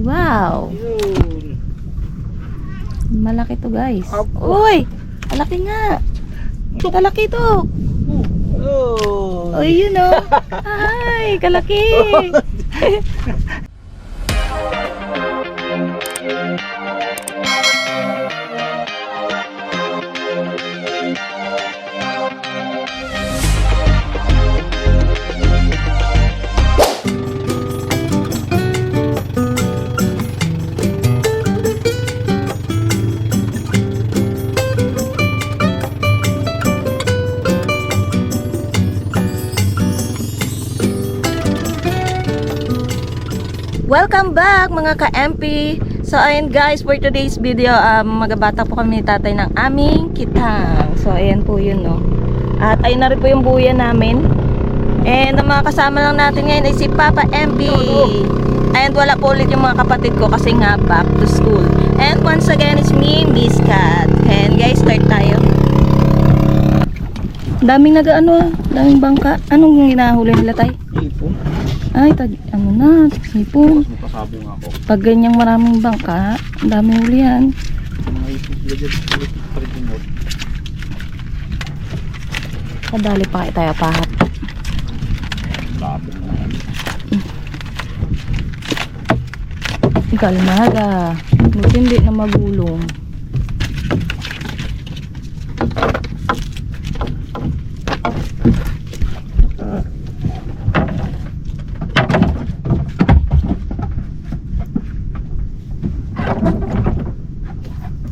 Wow. Yun. Malaki to guys. Apo. Uy! Malaki nga. Kalaki to. Oh. Uy, yun o. Ay, kalaki. Welcome back mga ka-MP. So ayun guys, for today's video, magabata po kami ni tatay ng aming kitang. So ayan po yun, no. At ayun na rin po yung buya namin. And ang mga kasama lang natin ngayon ay si Papa MP. And wala po ulit yung mga kapatid ko kasi nga back to school. And once again, it's me, Miss Kat. And guys, start tayo. Daming daming bangka. Anong ginahuli nila tay? Ipon. Ay, ano na, sipon. Napasabong ako. Pag ganyang maraming bangka, ang daming huli yan. Mga ipon sila dyan. Paritimot. Kadali pa kayo tayo pahat. Lapin na yan. Kalmada. Buti hindi na magulong.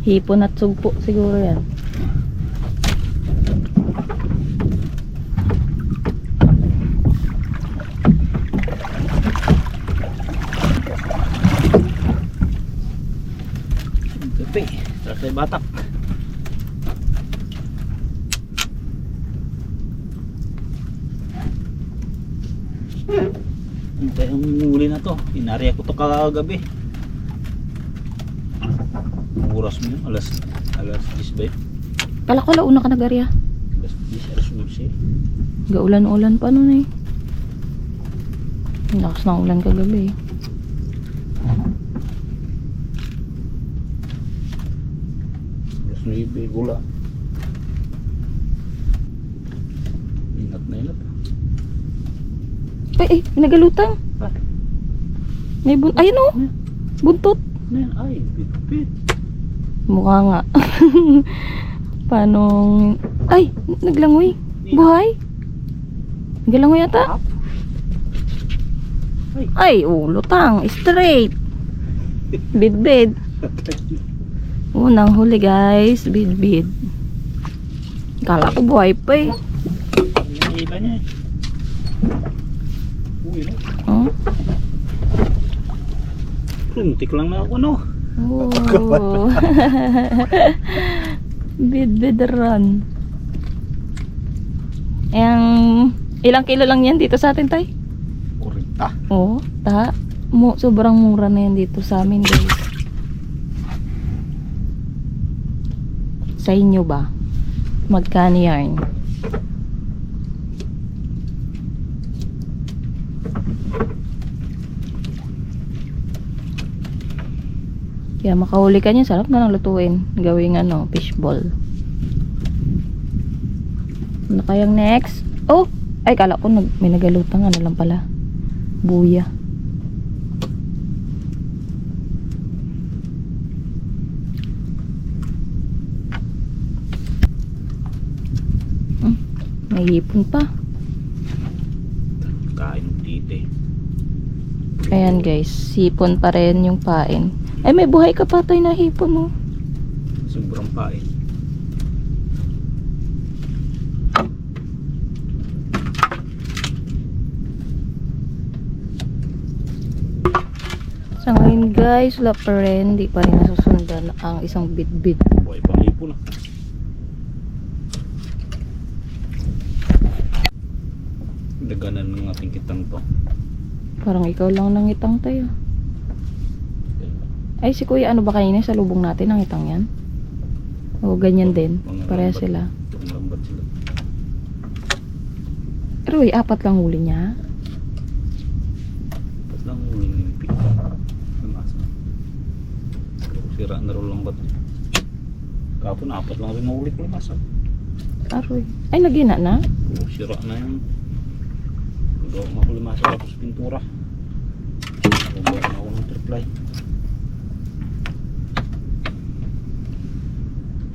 Hipon at sugpo siguro yan. Pepe. Sarap na batak. Hintay ang huli na to. Inari ako to kagabi. Oras mo yun, alas 10 ba yun? Kala ko launa ka nag-arya. Alas 10, alas 11. Gaulan-ulan pa nun eh. Lakas ng ulan kagabi eh. Alas 9, gula. Inat na inat. Ay, may nagalutang. Ah, May ayun o. Buntot. ano yan? Ay, bit-bit. Mukha nga. Paano? Ay, naglangoy. Buhay. Naglangoy yata. Ay, lutang. Straight. Bid-bid. Unang huli guys. Bid-bid. Kala ko buhay pa eh. Yung iba niya eh. Uy, no? Oh. Muntik lang na ako, no? Oh. Bid-bid run. Ilang kilo lang yan dito sa atin, tay? 40. Oo, sobrang mura na yan dito sa amin, guys. Sa inyo ba? Magkano yarn? Kaya makahuli ka niya, sarap na lang lutuin. Gawing fishball. Ano kayang next? Oh! Ay, kala ko may nagalutang. Ano lang pala? Buya. May hipon pa. Kain ng tite. Ayan guys, hipon pa rin yung pain. Ay, may buhay ka patay na hipon, oh. Sobrang pain. Sa ngayon guys, wala pa rin. Hindi pa rin nasusundan ang isang bit-bit. Buhay pang ipon ah. Daganan ng ating kitang to. Parang ikaw lang nang itang tayo. Ay, si kuya, ano ba kanina sa lubong natin ang itang yan? O, ganyan din. Pareha sila. Lambat sila. Pero apat lang huli niya. Tapos lang huling yung pika. Ang asa. Sira na rin lang ba't. Kapon, 4 lang rin nahuli ko mas. Aroy. Ay, nagina na? Sira na yun. Gawa nga ko limasa tapos pintura. Gawa na ako ng triply.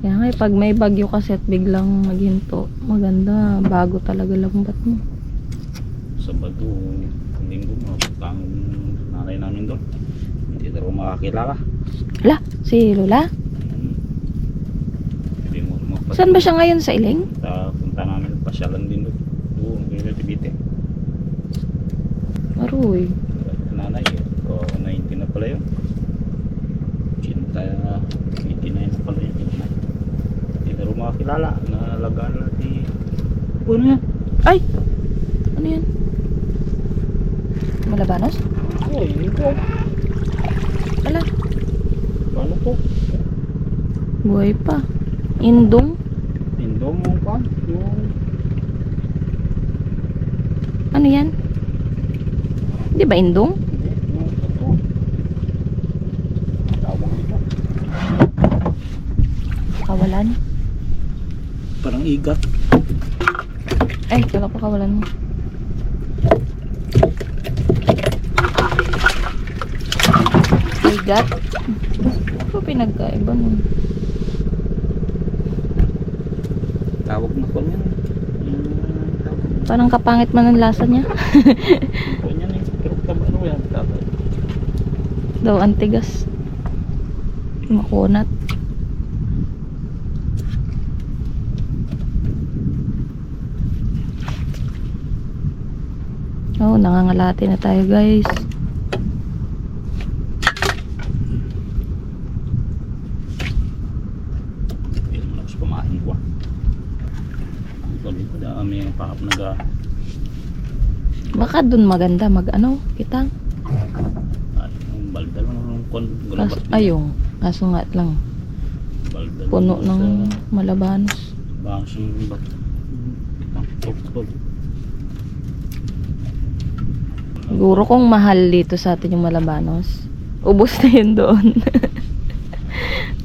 Kaya nga, pag may bagyo kasi at biglang maghinto, maganda. Bago talaga lambat mo. Sabado, linggo, mapunta ang nanay namin doon. Hindi na rin makakilala. Hala, si Lola? Hindi mo magpas. Saan ba siya ngayon? Sa Iling? Punta namin, pasyalan din doon. Doon, kaya Tibite. Aroy. Nanay, 19 na pala yun. 89 na pala yun. Hindi na rin makakilala. Nalagaan natin. Ano yan? Ay! Ano yan? Malabanos? Oo, hindi ko. Ala, Paano to? buhay pa. Indong? Indong mo pa? Yung... Ano yan? Di ba indong? Hindi, yung ito. Tawag nito. Kawalan? Parang igat. Ay, kala pa kawalan mo. Igat? Ano pinagkaiba mo? Tawag na ko niyan. Parang kapangit man ang lasa niya. Ko niyan eh. Pero ano yan? Tawag. Daw antigas. Makunat. Oh, nangangalati na tayo, guys. Hindi naman ako sa pamahin ko. Ang tuloy ko dami yung pakap naga. Baka dun maganda mag-ano, kitang. Yung baldal ng kon. Ayong, kaso nga lang. Baldal. Puno ng malabanos. Bangos yung bat. Ang tol. Siguro kung mahal dito sa atin yung malabanos, ubos na yun doon.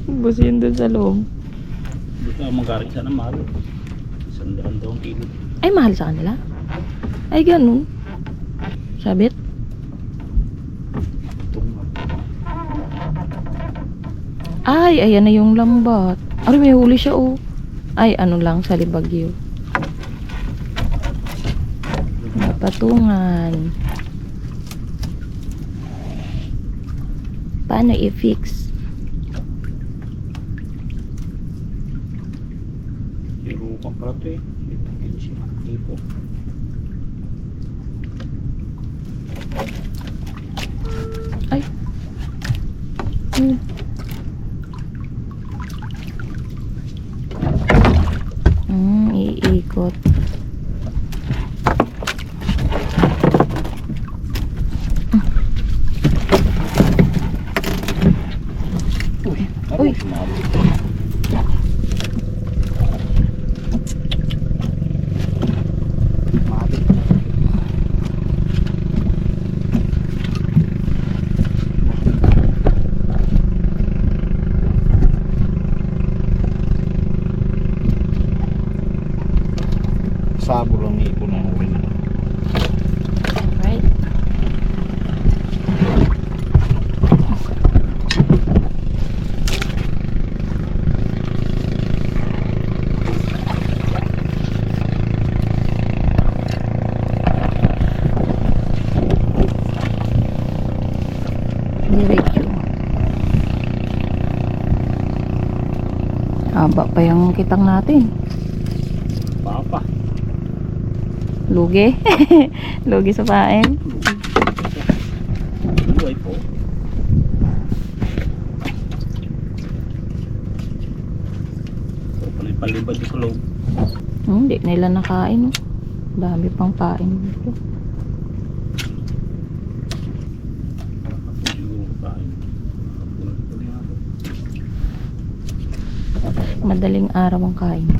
Ubos yun doon sa loob. Dito ang mag-ari sana mahal. 100 daw ang kilo. Ay, mahal sa kanila? Ay, ganun. Sabit? Ay, ayan na yung lambat. Ay, may huli siya, oh. Ay, ano lang, sa Libagyo. Patungan. Paano i-fix? Pero kung pala ito eh. Ito siya. Tipo. Ay. Hmm. Iikot. Uy. Sabo lang ipon na huli na. Right. Diretso. Haba pa yung kitang natin. Papa. Lugi. Lugi sa pain. Buhay po. So, panay palibad sa loob. Hindi nila nakain. Oh. Dami pang pain dito. Madaling araw ang kain.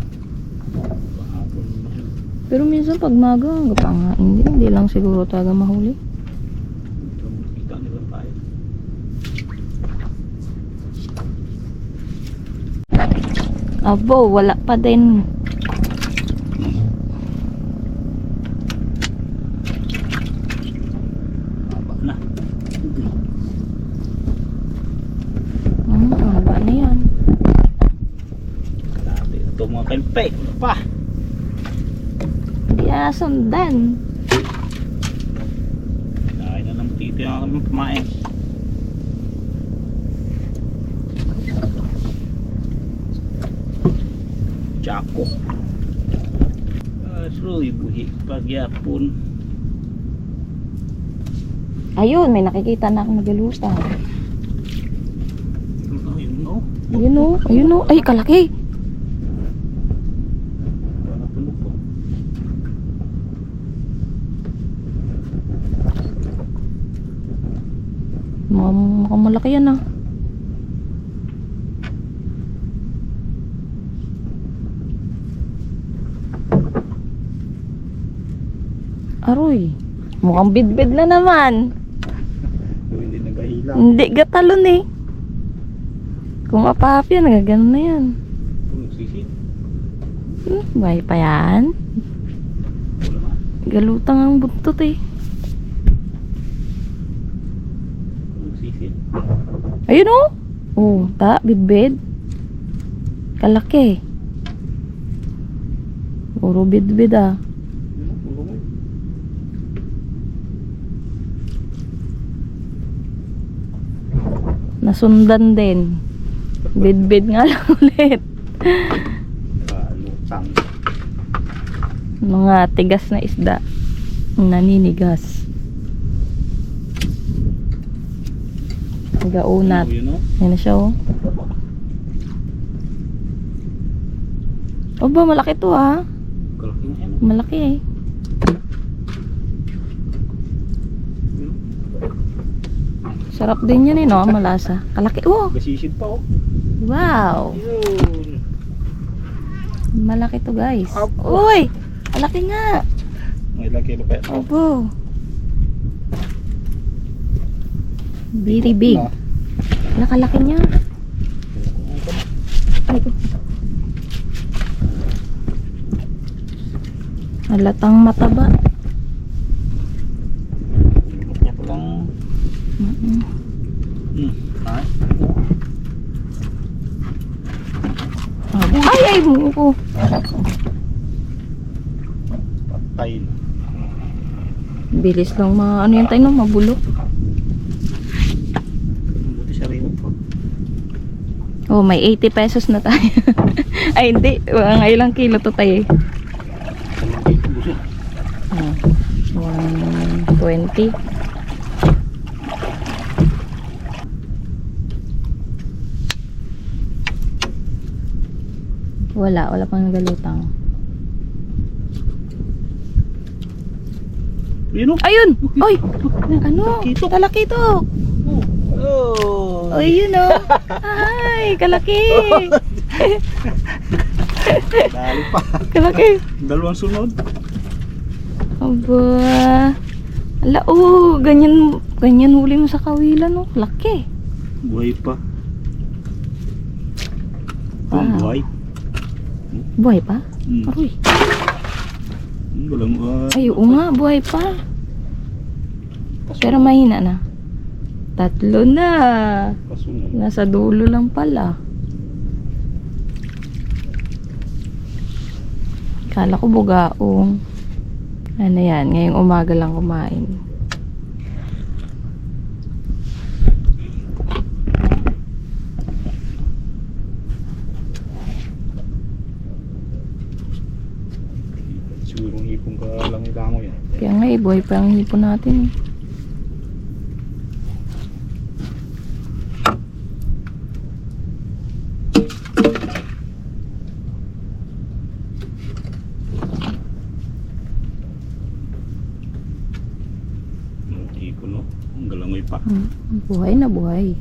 Pero minsan pag maga, hanggang hindi lang siguro talaga mahuli. Kita nila tayo. Abo, wala pa din. Haba na. Haba na yan. Grabe ito mga kaimpe. Ano pa? Hindi na sundan. Kaya na ng tito yung kami kumain. Tsako. Asoy, buhi pagyapon. Ayun, may nakikita na akong nagalutang. Ayun no. Ayun o, ayun o. Ay, kalaki. Wala tulog po. Mukhang malaki yan ah. Aroy, mukhang bidbid na naman. Hindi nagahila. Hindi gatalon eh. Kung apahap yan, nagaganon na yan. Nagsisit. Buhay pa yan. Wala nga. Galutang ang buntot eh. Nagsisit. Ayun o. Oh, bidbid. Kalaki. Puro bidbid ah. Nasundan din. Bidbid nga lang ulit. Kalutang. Mga tigas na isda. Naninigas. Gaunat. Yun o. Yan na siya oh. Oba, malaki to ah. Kalaki na yan. Malaki eh. Sarap din yan eh no, malasa. Kalaki. Oh, Gasisid pa o. wow. Yun. Malaki to guys. Apo. Uy, malaki nga. May laki ba kaya? Opo. Very big. Nakalaki niya. Ay, halatang mataba. Ulok niya pa lang. Ay. Ay, buko. Patay na. Bilis lang ano yung tayo no, mabulok. Buti siya rin po. Oh, may 80 pesos na tayo. Ay, hindi. Mga ilang kilo to tayo. 120. Wala pang nagalutang. Yun o. Ayun! Oy! Ano? Talakitok. Talakitok! Oh. Oy, yun o! Ay, kalaki! Dali pa. Kalaki! Dalawang sunod. Aba! Ala, oh! Ganyan huli mo sa kawilan, oh. Laki! Buhay pa. Wow. Buhay. Buhay pa? Hmm. Aroy! Walang Ay, oo nga, buhay pa. Pero mahina na. 3 na. Kasunod. Nasa dulo lang pala. Kala ko bugaong. Ano yan, ngayong umaga lang kumain. Sigurong hipong ka lang ilango yan. Kaya nga, buhay pa ang hipon natin. Hipon no? Ang galangoy pa. Buhay na buhay.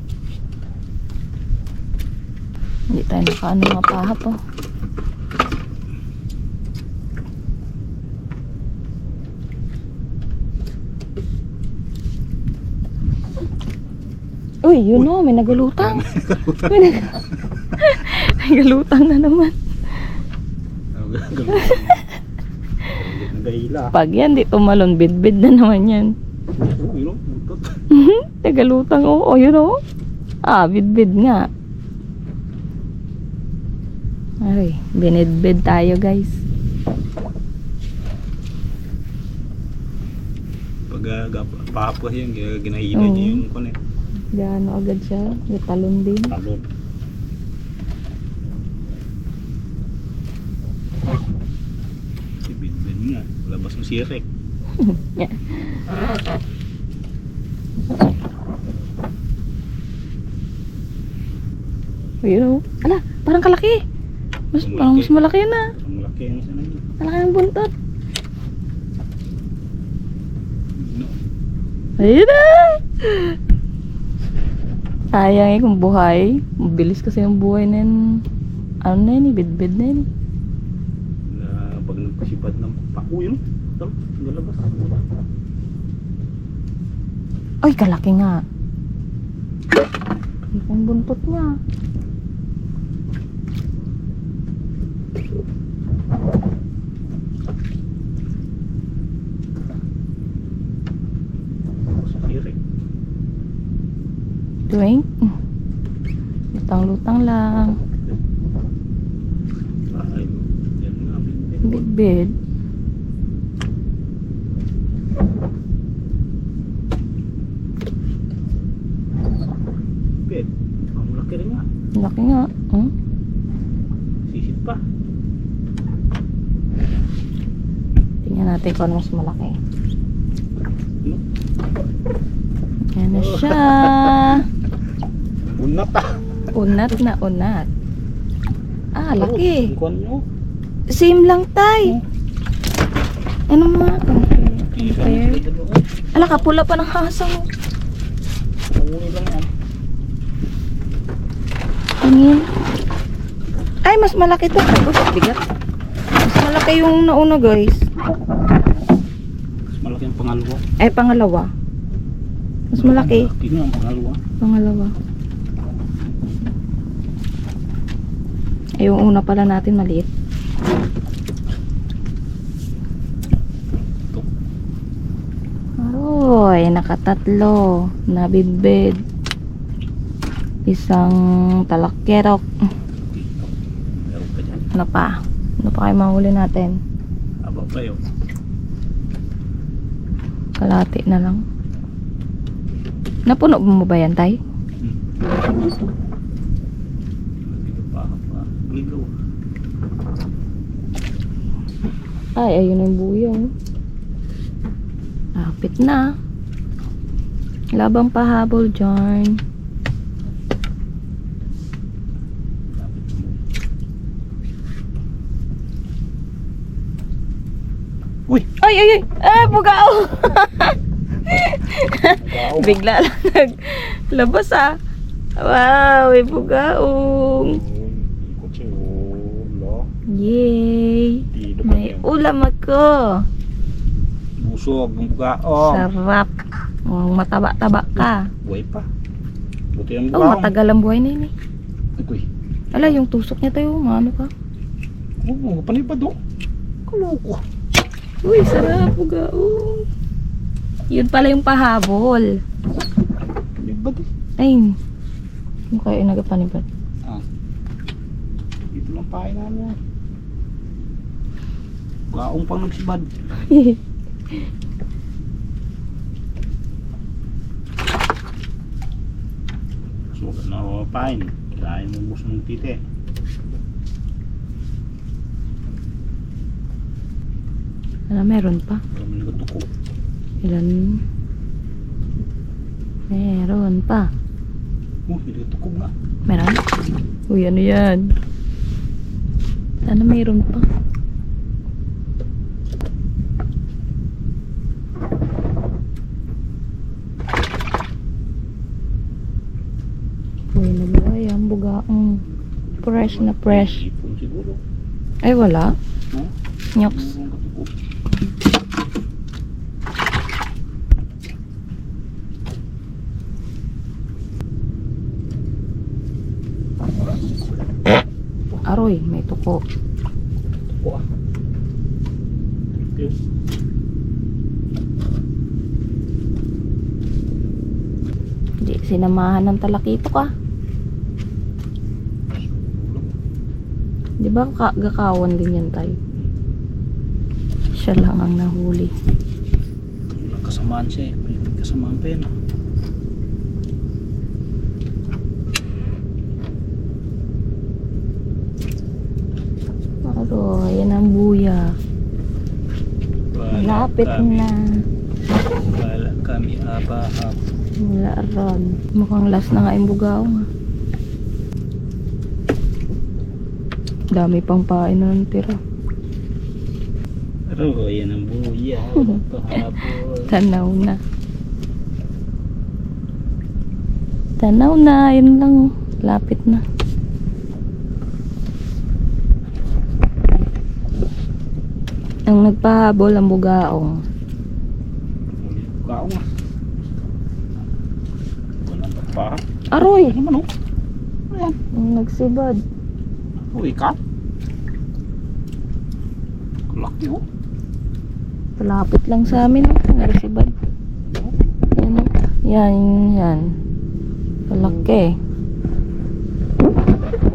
Hindi tayo nakaano mga pahap oh. Uy, yun o, may nagulutang. Galutang na naman. Galit na gahila. Pag yan, di tumalon, bid-bid na naman yan. Oo, yun o, butot. Galutang, oo, yun o. Ah, bid-bid nga. Ay, binid-bid tayo guys. Pag papo yan, ginahila Oo. niya yung kunin. Gaano agad siya, talon din. Talon. Si Binben nga, labas mo si Rek. Ayun o. Ala, parang kalaki. Parang mas malaki yun ah. Ang laki yan sa nyo. Malaki ang buntot. No. Ayun na! Sayang eh kung buhay. Mabilis kasi yung buhay na yun. Ano na yun eh, bid-bid na yun. Na pag nagpasipad ng pako yun. Talo, galabas. Ay, kalaki nga. Kalaki ang buntot niya. Sa si Rek. Tuwing. Lutang-lutang lang. Ay, yan nga, Binben. Bid-bid. Ben, ang laki rin nga. Laki nga. Hmm? Sisit pa. Tingnan natin kung ano mas malaki. No? Yan na siya. Unat ah. Unat na unat. Ah, laki. Ang kuhan nyo. Same lang tay. Ano mga compare? Ala, kapula pa ng hasa mo. Panguli lang yan. Tingin. Ay, mas malaki to. Tapos, bigat. Mas malaki yung nauna guys. Mas malaki ang pangalawa. Ay, pangalawa. Mas malaki. Malaki nga ang pangalawa. Pangalawa. Ay, yung una pala natin maliit. Ito. Aroy, nakatatlo. Nabidbid. Isang talakkerok. Dito. Meron pa dyan. Ano pa? Ano pa kayo mahuli natin? Aba pa yun. Kalati na lang. Napuno mo ba yan, tay? Dito pa. Ligaw. Ay, ayun na yung buyong. Lapit na. Labang pahabol, Jarn. Uy! Ay, ay, ay! Ah, bugao! Gaong. Bigla lang naglabas ah. Wow, may bugaong. Kutsi ulo. Yay! Dito pa May yung ulam ako. busog ng bugaong. Sarap. Oh, mataba-taba ka. Buhay pa. Buti ang Oh, bugaong. matagal ang buhay na yun eh. Uy. Ala, yung tusok niya tayo, ano ka? Oo, panipad o. Kaloko. Uy, sarap, bugaong. Yun pala yung pahabol. Panipad eh. Ay, yung kayo nagapanibad. Ah. Dito lang pahay namin. Bugaong pang nagsibad. Sugat na ako pahin. Kailangan mo bus ng tite. Ano, meron pa? Kami nagatuko. Ilan? Meron pa. Nagatuko nga. Meron? Uy, ano yan? Sana meron pa. Uy, nabuhay ang bugaong. Fresh na fresh. Ipon siguro. Ay, wala. No? Nyoks. Ang katuko. Aroy, may tuko. Tuko ah. Yun. Hindi, sinamahan ng talakitok ah. Di ba gakawan din yan tayo? Siya lang ang nahuli. Kasamaan siya eh. May kasamaan pa yun ah. Aroy, yan ang buya. Malapit na. Wala kami abahap. Wala ron. Mukhang last na nga yung bugaw nga. Dami pang pain na ng tira. Pero yan ang buya. Pahapon. Tanaw na. Tanaw na. Yun lang. Lapit na. Ang nagpahabol ang bugaong. Bugaong ah. Walang pa. Aroy! Ano man oh? Ayan. Ang nagsibad. Oh, ikat. Laki oh. Palapit lang sa amin. Ang nagsibad. Yan o. Yan, yan. Palaki.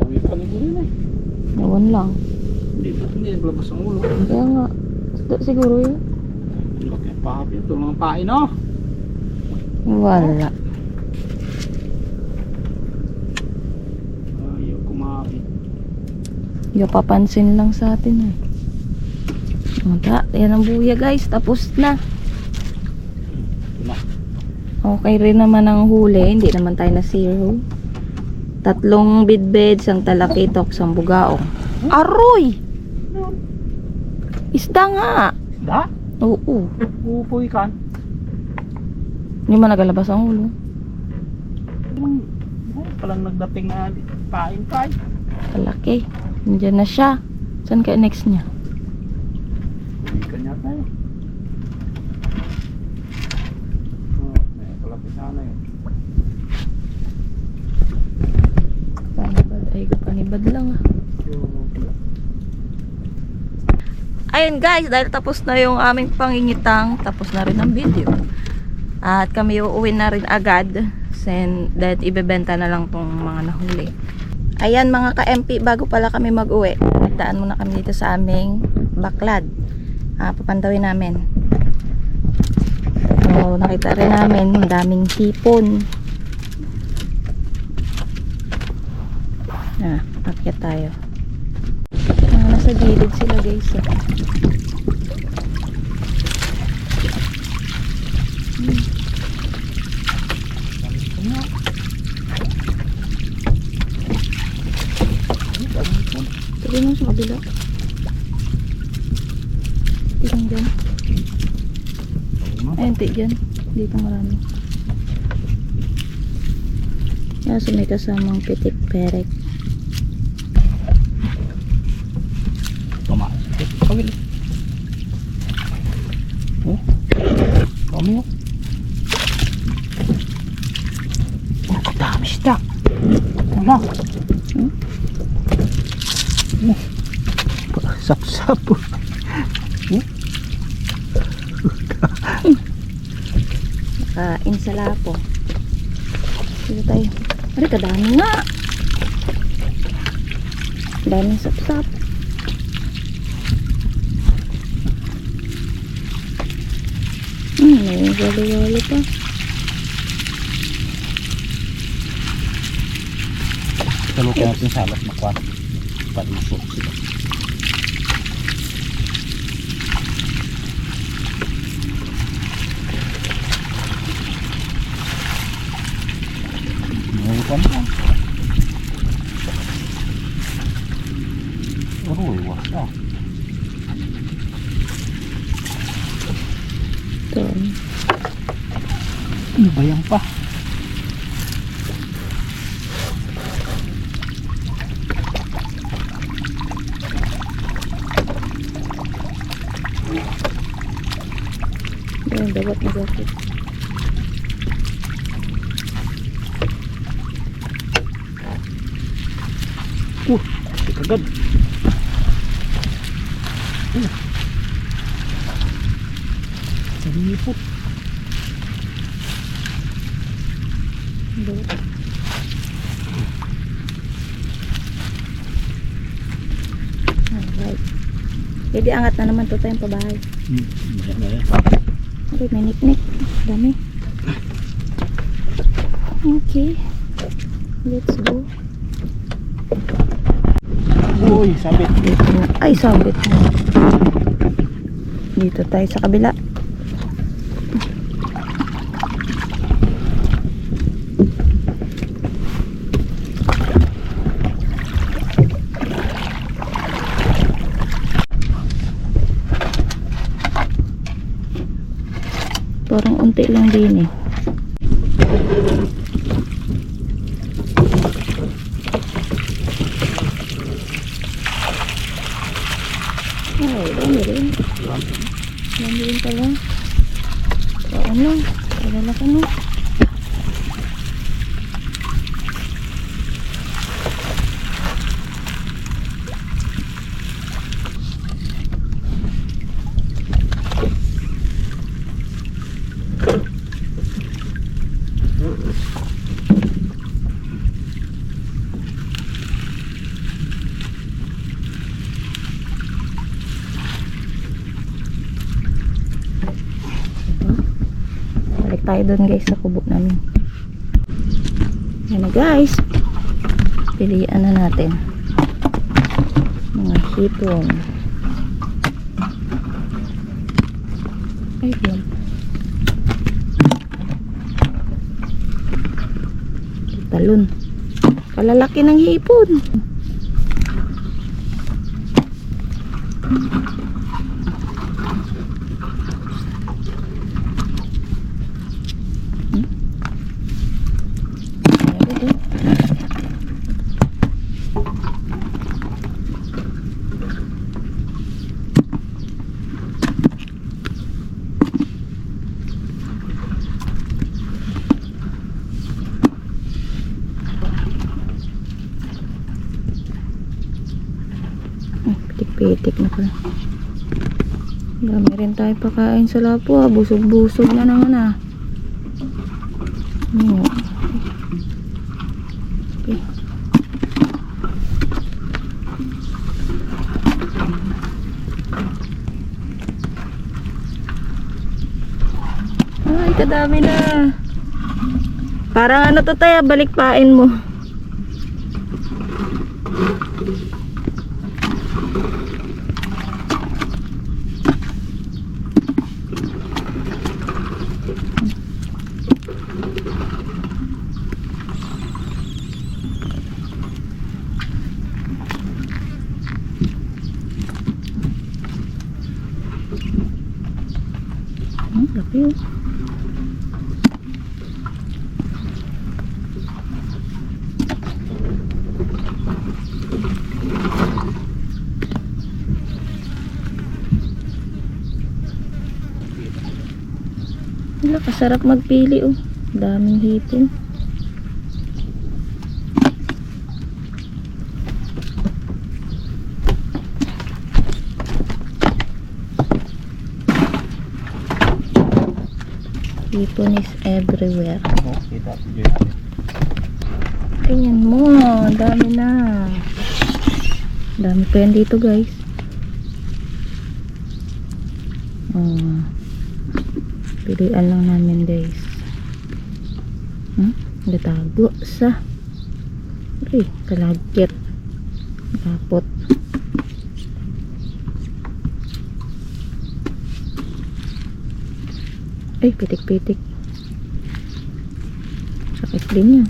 Uwi pa ni Burin eh. Nawan lang. Hindi naglabas ang ulo. Kaya nga. Siguro yun. Laki ang pahapon. Ito lang ang pain oh. Wala. Ayaw kumain. Yung papansin lang sa atin eh. Yan ang buya guys. Tapos na. Na. Okay rin naman ang huli. Hindi naman tayo na zero. 3 bidbed, isang talakitok, isang bugaong. Aroy! Isda nga. Da? Oo. Upoy kan. Hindi man nagalabas ang ulo. Palang nagdating na pain. Kalaki. Nandiyan na siya. Saan kaya next niya? Uwi ka niya tayo. May palapit na yun. Panibad. Ay, panibad lang ah. Ayun guys, dahil tapos na yung aming pangingitang, tapos na rin ang video. At kami uuwi na rin agad. Dahil ibebenta na lang tong mga nahuli. Ayan mga ka-MP, bago pala kami mag-uwi, nagdaan muna kami dito sa aming baklad. Papantawin namin. So, nakita rin namin ang daming hipon. Akyat tayo. Nasa gilid sila guys. Sige mo sa kabila. Tignan dyan. Ayun, dyan. Dito marami. So may kasamang pitik perek. Kumain. Kawil. Oh. Kami oh. Oh, dami isda. Wala. Sap-sap. Kain sa lapo. Dito tayo. Ari, kadami nga. Daming sap-sap. May wali-wali pa. Salukin natin sa alas makwan. Palusok sila. Ngayon pa. Iwas na. Ito. Bayang pa. Ayan, dapat na bakit. Agad. Salipot. Alright. Pwede angat na naman to tayong pabahay. Maya. Okay, may niknik. Dami. Okay. Let's go. Uy, sabit. Dito na. Ay, sabit na. Dito tayo sa kabila. Parang unti lang din eh. Ay, dami rin. Dami rin pala. So, ano? Pagala ka no? Balik tayo doon guys sa kubo namin. Yan na guys. Pilian na natin. Mga hipon. Ay, yun. Talon. Kalalaki ng hipon. Pitik na pala. Dami rin tayo pakain sa lapo ah. Busog-busog na naman ah. Okay. Ay, kadami na. Parang ano to tayo, balikpain mo. Laki yun. Wala, kasarap magpili oh. Daming hipon. Hipon is everywhere. Tingnan mo, dami na. Dami pa yan dito guys. Oh. Pilian lang namin guys. Natago sa kalagkit. Kapot. Ay, pitik-pitik. Sakit din yan.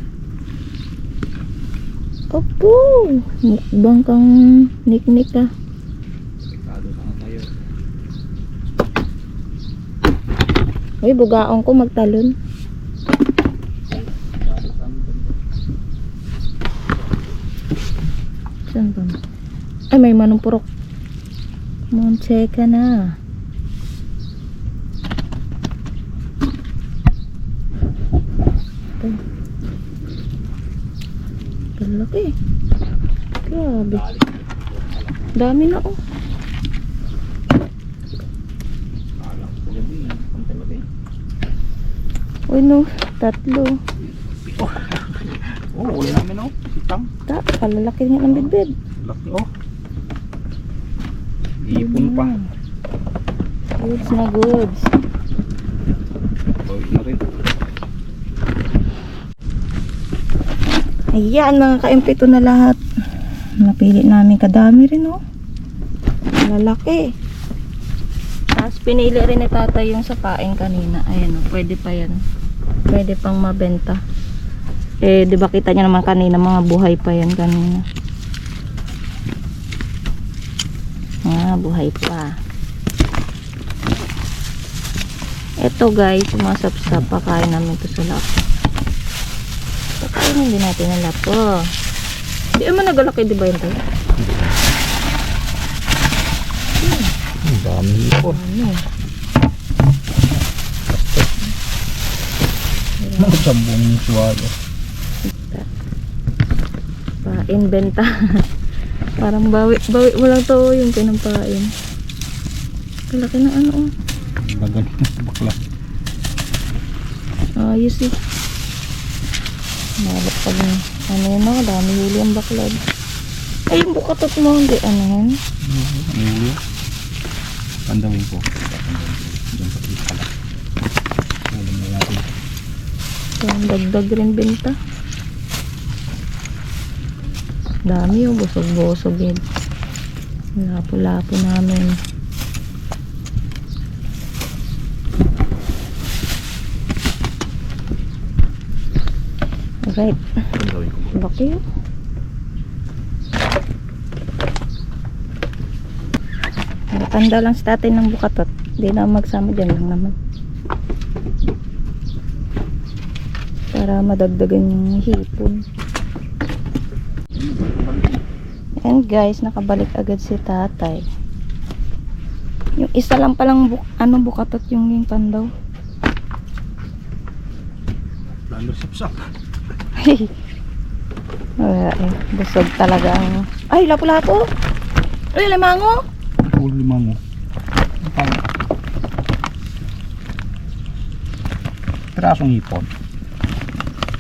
Opo! Mukbang kang niknik ah. Uy, bugaong ko magtalon. Saan ba? Ay, may manong purok. Monche ka na. Ito. Laki. Grabe. Dami na oh. Alam ko gabi. Ang talaga eh. Uy no, tatlo. Oh, uli namin oh. Sitang. Palalaki nga ng bidbid. Laki oh. Ipon pa. Goods na goods. Bawit na rin. Ayan mga ka-MP2 na lahat. Napili namin kadami rin oh. Lalaki. Tapos pinili rin ni tatay yung sapain kanina. Ayan oh, pwede pa yan. Pwede pang mabenta. Eh, di ba kita nyo naman kanina, mga buhay pa yan kanina. Buhay pa. Ito guys, sumasapsap. Pakain namin ito sa lapo. Pakainin din natin ang lapo. Di naman nagalaki, di ba yun tayo? Ang dami ipon. Ano? Sambong suwalo. Painbenta. Parang bawi mo lang to yung pinampain. Kalaki na ano oh. Lagan bakla. Ayos eh. Malap pag ano yun ako, dami huli ang baklad. Ay, yung bukatot mo, hindi ano yan. Ulo. Pandawin ko. Diyan sa pala. Ulam na natin. So, dagdag rin benta. Dami yung busog-busog yun. Lapo-lapo namin. Alright. Pandawin ko. Laki yun. Tanda lang sa tatay ng bukatot. Hindi na magsama dyan lang naman. Para madagdagan yung hipon. And guys, nakabalik agad si tatay. Yung isa lang palang bukatot yung pandaw. Lalo sapsap. Wala eh. Busog talaga ang... Ay, lapo-lapo! Ay, limango! Ulo limang mo. Pirasong hipon.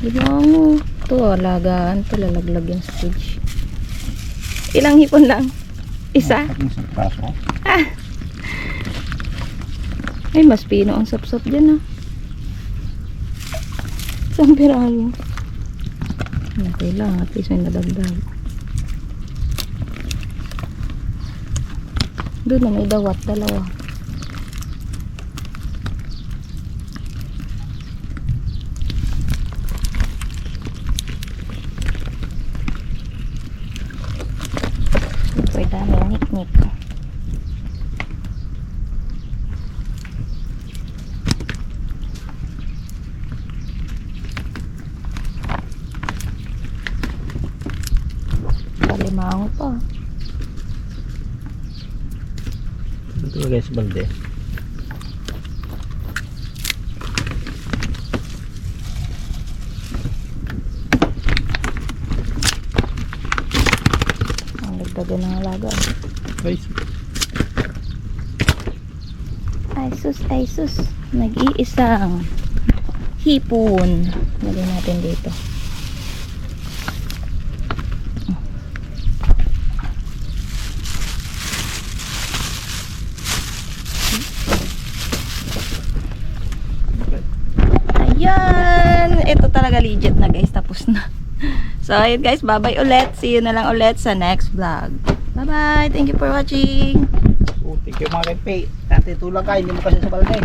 Limango. Ito, alagaan. Ito, lalaglag yung stage. Ilang hipon lang? Isa? Isang piraso. Ay, mas pino ang sapsap dyan ah. Isang piraso. Okay lang, at least may nadagdag. Doon na may dawat, dalawa. Super dami, nik-nik. Palimango pa. Ito guys, balde. Ang dagdagan ng alaga. Guys, Ay sus. Nag-iisang hipon. Lagyan natin dito. Ayan! Ito talaga legit na guys. Tapos na. So, ayun guys. Bye-bye ulit. See you na lang ulit sa next vlog. Bye-bye! Thank you for watching! thank you mga kay Pay. Dati tulak ka, hindi mo kasi sa balde.